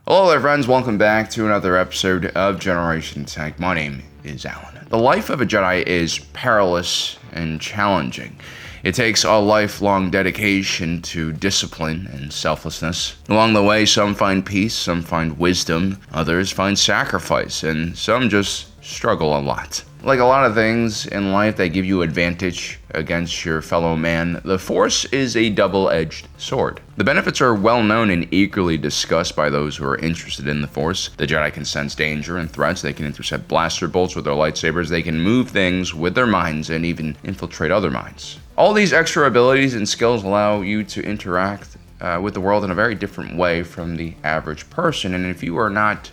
Hello there friends, welcome back to another episode of Generation Tech. My name is Alan. The life of a Jedi is perilous and challenging. It takes a lifelong dedication to discipline and selflessness. Along the way, some find peace, some find wisdom, others find sacrifice, and some just struggle a lot. Like a lot of things in life that give you advantage against your fellow man, the Force is a double-edged sword. The benefits are well known and eagerly discussed by those who are interested in the Force. The Jedi can sense danger and threats, they can intercept blaster bolts with their lightsabers, they can move things with their minds and even infiltrate other minds. All these extra abilities and skills allow you to interact with the world in a very different way from the average person, and if you are not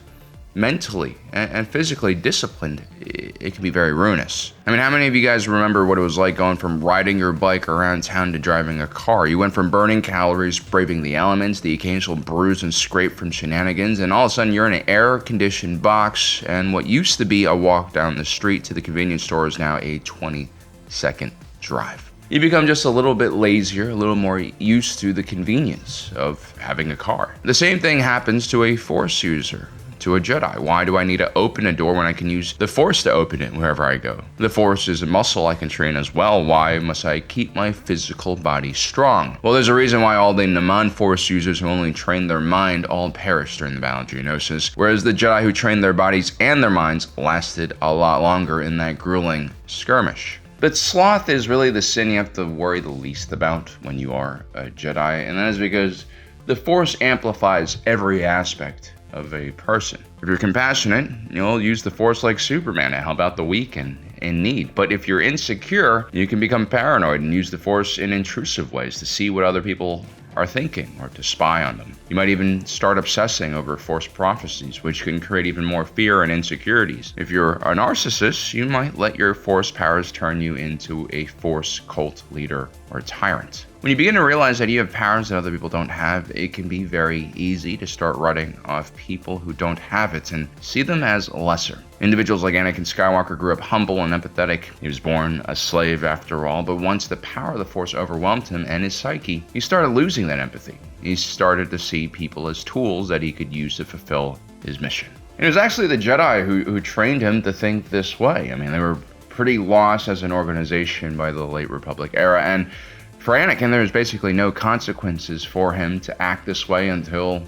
mentally and physically disciplined, it can be very ruinous. I mean, how many of you guys remember what it was like going from riding your bike around town to driving a car? You went from burning calories, braving the elements, the occasional bruise and scrape from shenanigans, and all of a sudden you're in an air-conditioned box, and what used to be a walk down the street to the convenience store is now a 20-second drive. You become just a little bit lazier, a little more used to the convenience of having a car. The same thing happens to a Force user, to a Jedi. Why do I need to open a door when I can use the Force to open it wherever I go? The Force is a muscle I can train as well. Why must I keep my physical body strong? Well, there's a reason why all the non-Force users who only train their mind all perished during the Battle of Geonosis, whereas the Jedi who trained their bodies and their minds lasted a lot longer in that grueling skirmish. But sloth is really the sin you have to worry the least about when you are a Jedi, and that is because the Force amplifies every aspect of a person. If you're compassionate, you'll use the Force like Superman to help out the weak and in need. But if you're insecure, you can become paranoid and use the Force in intrusive ways to see what other people are thinking or to spy on them. You might even start obsessing over Force prophecies, which can create even more fear and insecurities. If you're a narcissist, you might let your Force powers turn you into a Force cult leader or tyrant. When you begin to realize that you have powers that other people don't have, it can be very easy to start writing off people who don't have it and see them as lesser. Individuals like Anakin Skywalker grew up humble and empathetic. He was born a slave after all, but once the power of the Force overwhelmed him and his psyche, he started losing that empathy. He started to see people as tools that he could use to fulfill his mission. And it was actually the Jedi who trained him to think this way. I mean, they were pretty lost as an organization by the late Republic era, and for Anakin, there was basically no consequences for him to act this way until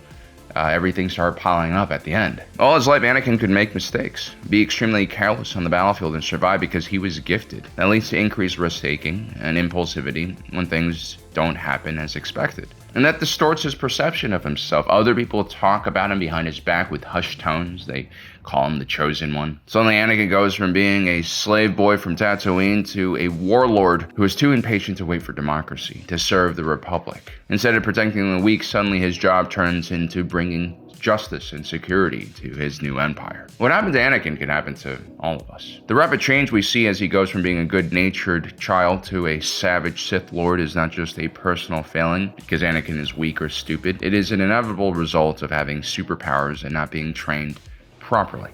everything started piling up at the end. All his life, Anakin could make mistakes, be extremely careless on the battlefield, and survive because he was gifted. That leads to increased risk-taking and impulsivity when things don't happen as expected. And that distorts his perception of himself. Other people talk about him behind his back with hushed tones. They call him the chosen one. Suddenly Anakin goes from being a slave boy from Tatooine to a warlord who is too impatient to wait for democracy, to serve the Republic. Instead of protecting the weak, suddenly his job turns into bringing justice and security to his new empire. What happened to Anakin can happen to all of us. The rapid change we see as he goes from being a good-natured child to a savage Sith Lord is not just a personal failing because Anakin is weak or stupid. It is an inevitable result of having superpowers and not being trained properly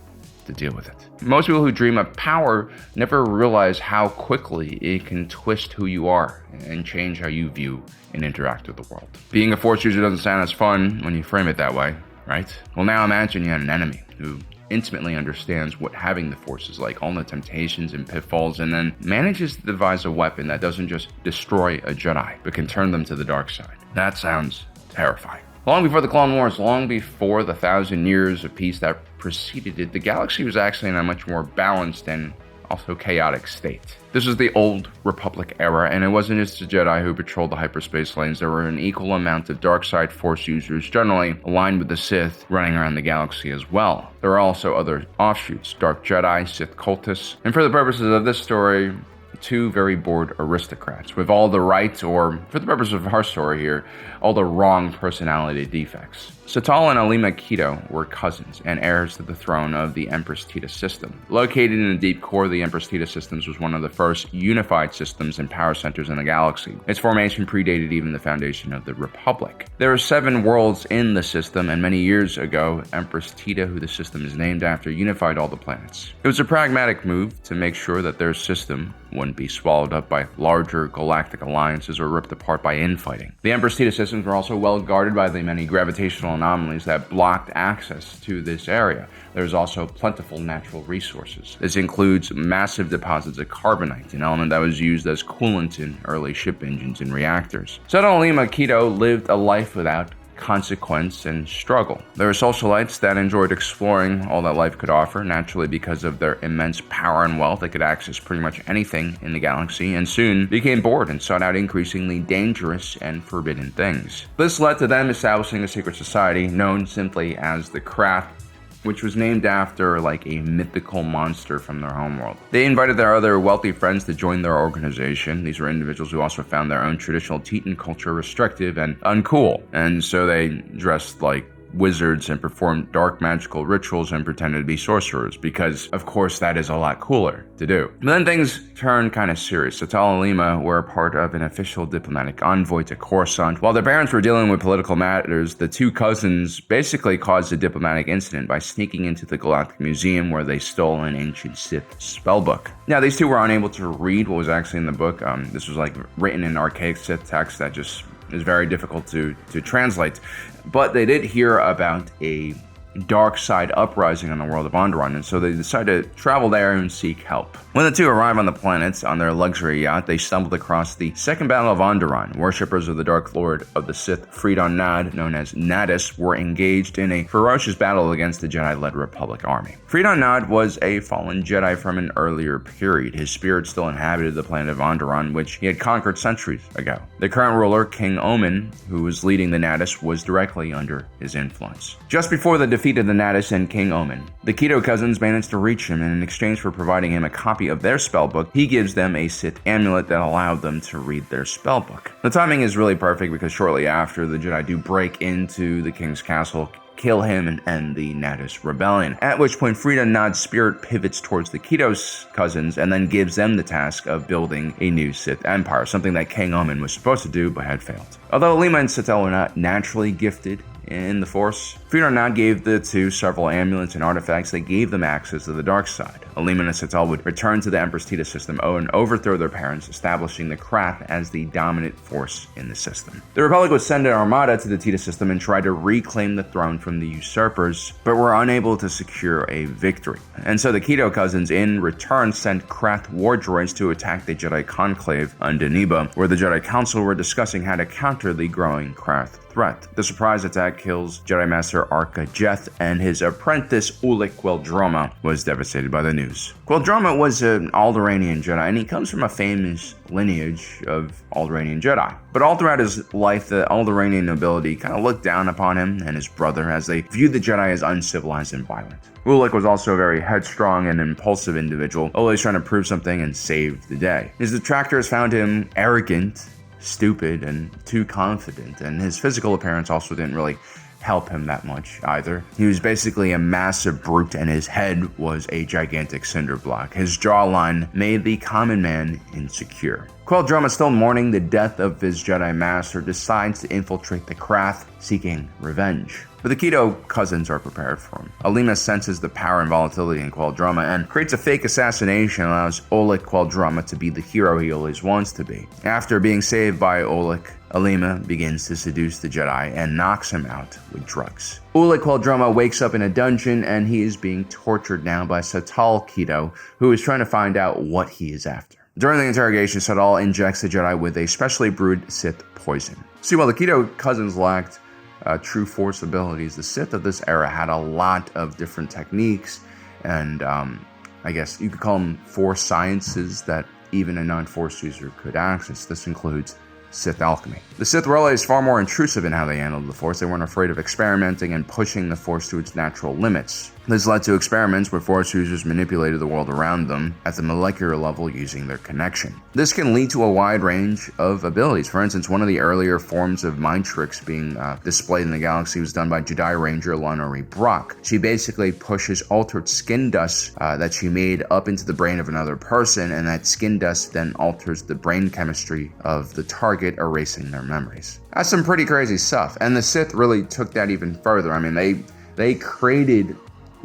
to deal with it. Most people who dream of power never realize how quickly it can twist who you are and change how you view and interact with the world. Being a Force user doesn't sound as fun when you frame it that way, right? Well, now imagine you had an enemy who intimately understands what having the Force is like, all the temptations and pitfalls, and then manages to devise a weapon that doesn't just destroy a Jedi, but can turn them to the dark side. That sounds terrifying. Long before the Clone Wars, long before the 1,000 years of peace that preceded it, the galaxy was actually in a much more balanced and also chaotic state. This was the old Republic era, and it wasn't just the Jedi who patrolled the hyperspace lanes. There were an equal amount of dark side Force users, generally aligned with the Sith, running around the galaxy as well. There are also other offshoots, Dark Jedi, Sith cultists, and for the purposes of this story, two very bored aristocrats with all the right, or for the purpose of our story here, all the wrong personality defects. Satal and Alima Keto were cousins and heirs to the throne of the Empress Teta system. Located in the deep core of the Empress Teta systems was one of the first unified systems and power centers in the galaxy. Its formation predated even the foundation of the Republic. There are 7 worlds in the system, and many years ago, Empress Teta, who the system is named after, unified all the planets. It was a pragmatic move to make sure that their system wouldn't be swallowed up by larger galactic alliances or ripped apart by infighting. The Empress Teta systems were also well guarded by the many gravitational gravitational anomalies that blocked access to this area. There's also plentiful natural resources. This includes massive deposits of carbonite, an element that was used as coolant in early ship engines and reactors. Setalima Keto lived a life without consequence and struggle. There were socialites that enjoyed exploring all that life could offer, naturally because of their immense power and wealth. They could access pretty much anything in the galaxy, and soon became bored and sought out increasingly dangerous and forbidden things. This led to them establishing a secret society known simply as the Krath, which was named after like a mythical monster from their homeworld. They invited their other wealthy friends to join their organization. These were individuals who also found their own traditional Teton culture restrictive and uncool, and so they dressed like wizards and performed dark magical rituals and pretended to be sorcerers, because of course that is a lot cooler to do. But then things turned kind of serious. Setalima were part of an official diplomatic envoy to Coruscant. While their parents were dealing with political matters, the two cousins basically caused a diplomatic incident by sneaking into the Galactic Museum, where they stole an ancient Sith spellbook. Now, these two were unable to read what was actually in the book. This was like written in archaic Sith text that just is very difficult to translate. But they did hear about a dark side uprising on the world of Onderon, and so they decided to travel there and seek help. When the two arrived on the planet on their luxury yacht, they stumbled across the Second Battle of Onderon. Worshippers of the Dark Lord of the Sith, Freedon Nad, known as Naddus, were engaged in a ferocious battle against the Jedi-led Republic army. Freedon Nad was a fallen Jedi from an earlier period. His spirit still inhabited the planet of Onderon, which he had conquered centuries ago. The current ruler, King Omen, who was leading the Naddus, was directly under his influence. Just before the defeat of the Naddus and King Omen, the Keto cousins managed to reach him, and in exchange for providing him a copy of their spellbook, he gives them a Sith amulet that allowed them to read their spellbook. The timing is really perfect because shortly after, the Jedi do break into the king's castle, kill him, and end the Naddus rebellion, at which point Freedon Nad's spirit pivots towards the Keto's cousins and then gives them the task of building a new Sith empire, something that King Omen was supposed to do but had failed. Although Alima and Setel were not naturally gifted in the Force, Freedon Nad gave the two several amulets and artifacts that gave them access to the dark side. Alima and Setel would return to the Empress Teta system and overthrow their parents, establishing the Krath as the dominant force in the system. The Republic would send an armada to the Teta system and try to reclaim the throne from the usurpers, but were unable to secure a victory. And so the Keto cousins in return sent Krath war droids to attack the Jedi Conclave on Daniba, where the Jedi Council were discussing how to counter the growing Krath threat. The surprise attack kills Jedi Master Arca Jeth, and his apprentice Ulic Qel-Droma was devastated by the news. Qel-Droma was an Alderaanian Jedi, and he comes from a famous lineage of Alderaanian Jedi. But all throughout his life, the Alderaanian nobility kind of looked down upon him and his brother, as they viewed the Jedi as uncivilized and violent. Ulic was also a very headstrong and impulsive individual, always trying to prove something and save the day. His detractors found him arrogant, stupid, and too confident, and his physical appearance also didn't really help him that much either. He was basically a massive brute, and his head was a gigantic cinder block. His jawline made the common man insecure. Qel-Droma, still mourning the death of his Jedi Master, decides to infiltrate the Krath, seeking revenge. But the Keto cousins are prepared for him. Alima senses the power and volatility in Qel-Droma and creates a fake assassination, allows Ulic Qel-Droma to be the hero he always wants to be. After being saved by Ulic, Alima begins to seduce the Jedi and knocks him out with drugs. Ulic Qel-Droma wakes up in a dungeon, and he is being tortured now by Setal Keto, who is trying to find out what he is after. During the interrogation, Setal injects the Jedi with a specially brewed Sith poison. See, while the Keto cousins lacked true Force abilities, the Sith of this era had a lot of different techniques and I guess you could call them Force sciences that even a non-Force user could access. This includes Sith alchemy. The Sith were always far more intrusive in how they handled the Force. They weren't afraid of experimenting and pushing the Force to its natural limits. This led to experiments where Force users manipulated the world around them at the molecular level using their connection. This can lead to a wide range of abilities. For instance, one of the earlier forms of mind tricks being displayed in the galaxy was done by Jedi Ranger Lonori Brock. She basically pushes altered skin dust that she made up into the brain of another person, and that skin dust then alters the brain chemistry of the target, erasing their memories. That's some pretty crazy stuff, and the Sith really took that even further. I mean, they created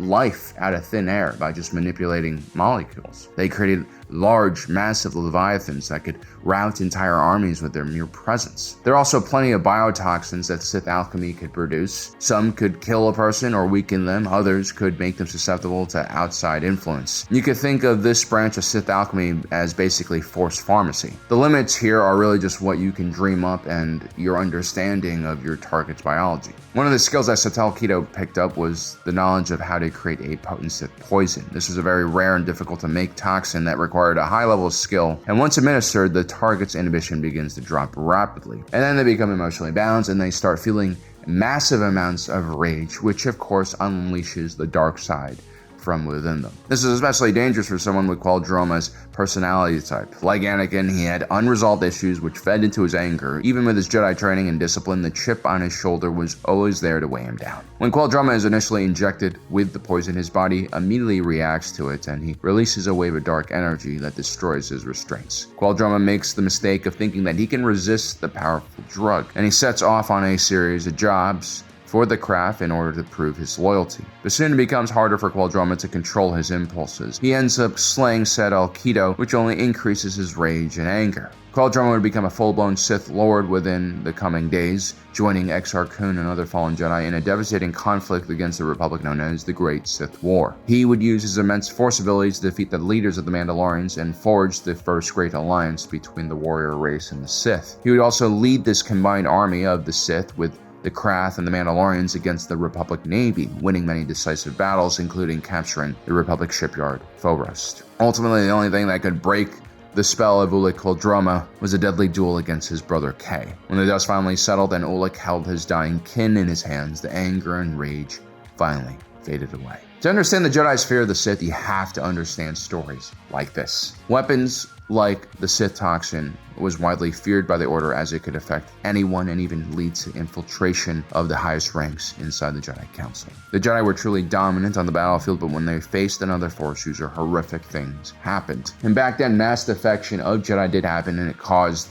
life out of thin air by just manipulating molecules. They created large, massive leviathans that could rout entire armies with their mere presence. There are also plenty of biotoxins that Sith alchemy could produce. Some could kill a person or weaken them, others could make them susceptible to outside influence. You could think of this branch of Sith alchemy as basically forced pharmacy. The limits here are really just what you can dream up and your understanding of your target's biology. One of the skills that Satel Keto picked up was the knowledge of how to create a potent Sith poison. This was a very rare and difficult to make toxin that required a high level of skill, and once administered, the target's inhibition begins to drop rapidly. And then they become emotionally balanced and they start feeling massive amounts of rage, which of course unleashes the dark side from within them. This is especially dangerous for someone with Qel-Droma's personality type. Like Anakin, he had unresolved issues which fed into his anger. Even with his Jedi training and discipline, the chip on his shoulder was always there to weigh him down. When Qel-Droma is initially injected with the poison, his body immediately reacts to it and he releases a wave of dark energy that destroys his restraints. Qel-Droma makes the mistake of thinking that he can resist the powerful drug, and he sets off on a series of jobs for the Krath in order to prove his loyalty. But soon it becomes harder for Qel-Droma to control his impulses. He ends up slaying Satel Keto, which only increases his rage and anger. Qel-Droma would become a full-blown Sith Lord within the coming days, joining Exar Kun and other fallen Jedi in a devastating conflict against the Republic known as the Great Sith War. He would use his immense force abilities to defeat the leaders of the Mandalorians and forge the first great alliance between the warrior race and the Sith. He would also lead this combined army of the Sith with the Krath and the Mandalorians against the Republic Navy, winning many decisive battles, including capturing the Republic shipyard, Phobos. Ultimately, the only thing that could break the spell of Ulic Qel-Droma was a deadly duel against his brother Kay. When the dust finally settled and Ulic held his dying kin in his hands, the anger and rage finally faded away. To understand the Jedi's fear of the Sith, you have to understand stories like this. Weapons like the Sith toxin was widely feared by the Order as it could affect anyone and even lead to infiltration of the highest ranks inside the Jedi Council. The Jedi were truly dominant on the battlefield, but when they faced another Force user, horrific things happened. And back then, mass defection of Jedi did happen, and it caused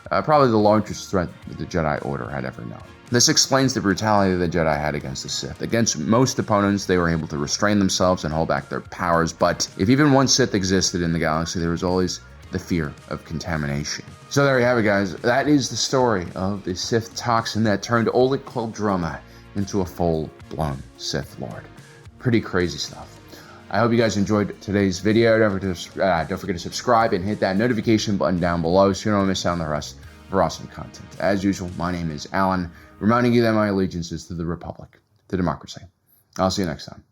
probably the largest threat that the Jedi Order had ever known. This explains the brutality the Jedi had against the Sith. Against most opponents, they were able to restrain themselves and hold back their powers, but if even one Sith existed in the galaxy, there was always the fear of contamination. So there you have it, guys. That is the story of the Sith toxin that turned Ulic Qel-Droma into a full-blown Sith Lord. Pretty crazy stuff. I hope you guys enjoyed today's video. Don't forget to subscribe and hit that notification button down below so you don't miss out on the rest of our awesome content. As usual, my name is Alan, reminding you that my allegiance is to the Republic, to democracy. I'll see you next time.